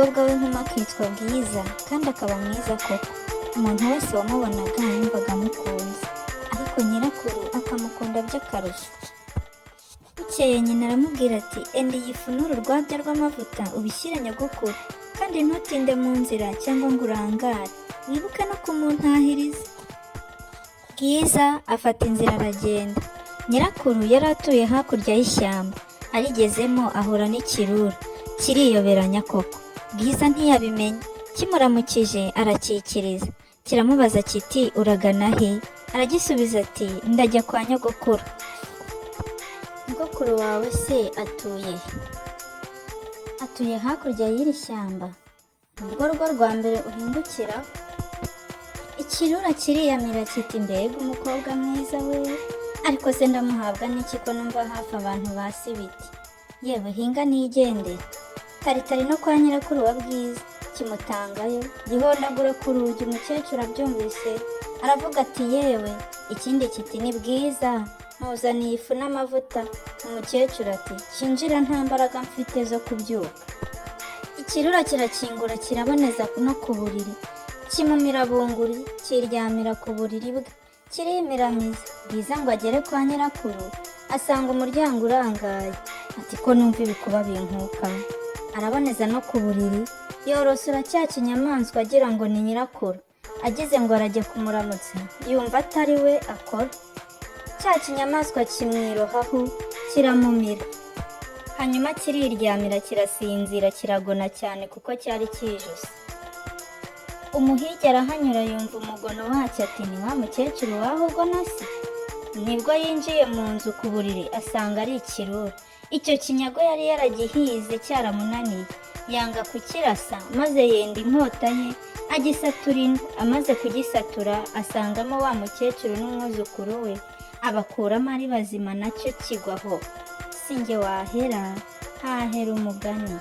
umukobwa w'inkumi akitwa Bwiza kandi akaba mwiza koko. Umuntu wese wamubonaga yumvaga amukunze, ariko nyirakuru akamukunda by'akarusho. Bukeye nyina aramubwira ati enda iyi fu n'uru rwabya rw'amavuta ubishyire nyogokuru, kandi ntutinde mu nzira cyangwa ngo urangare, wibuke no kumuntahiriza. Bwiza afata inzira aragenda. Nyirakuru yari atuye hakurya y'ishyamba, arigezemo ahura n'ikirura, kiriyoberanya koko. Bwiza ntiyabimenye, kimuramukije arakikiriza, kiramubaza kiti uragana he? Aragisubiza ati ndajya kwa nyogokuru. Nyogokuru wawe se atuye he? Atuye hakurya y'iri shyamba, nirwo rugo rwa mbere uhingukira. Ikirura kiriyamira kiti mbega umukobwa mwiza we, ariko se ndamuhabwa n'iki ko numva hafi abantu basi ibiti? Yewe hinga nigendere. Tari no kwa nyirakuru wa Bwiza, kimutangayo, gihondagura ku rugi. Umukecuru abyumvise aravuga ati yewe ikindi kiti ni Bwiza, ntuzaniye ifu n'amavuta. Umukecuru ati shinjira nta mbaraga mfite zo kubyuka. Ikirura kirakingura kiraboneza no ku buriri, kimumira bunguri, kiryamira ku buriri bwe, kirimiramiza. Bwiza ngo agere kwa nyirakuru asanga umuryango urangaye, ati ko numva ibikuba binkuka. Araboneza no ku buriri, yorosora cya kinyamaswa agira ngo ni nyirakuru. Agize ngo arajya kumuramutsa, yumva atari we akora. Cya kinyamaswa kimwirohaho kiramumira, hanyuma kiriryamira kirasinzira kiragona cyane kuko cyari kijuse. Umuhigi arahanyura yumva umugono wacyo ati ni wa mukecuru waho ugona se? Nibwo yinjiye mu nzu ku buriri asanga ari ikirura. Icyo kinyago yari yaragihize cyaramunaniye, yanga kukirasa maze yenda inkota ye agisatura inda. Amaze kugisatura asangamo wa mukecuru n'umwuzukuru we, abakuramo ari bazima, nacyo kigwaho. Sinjye wahera hahera umugani.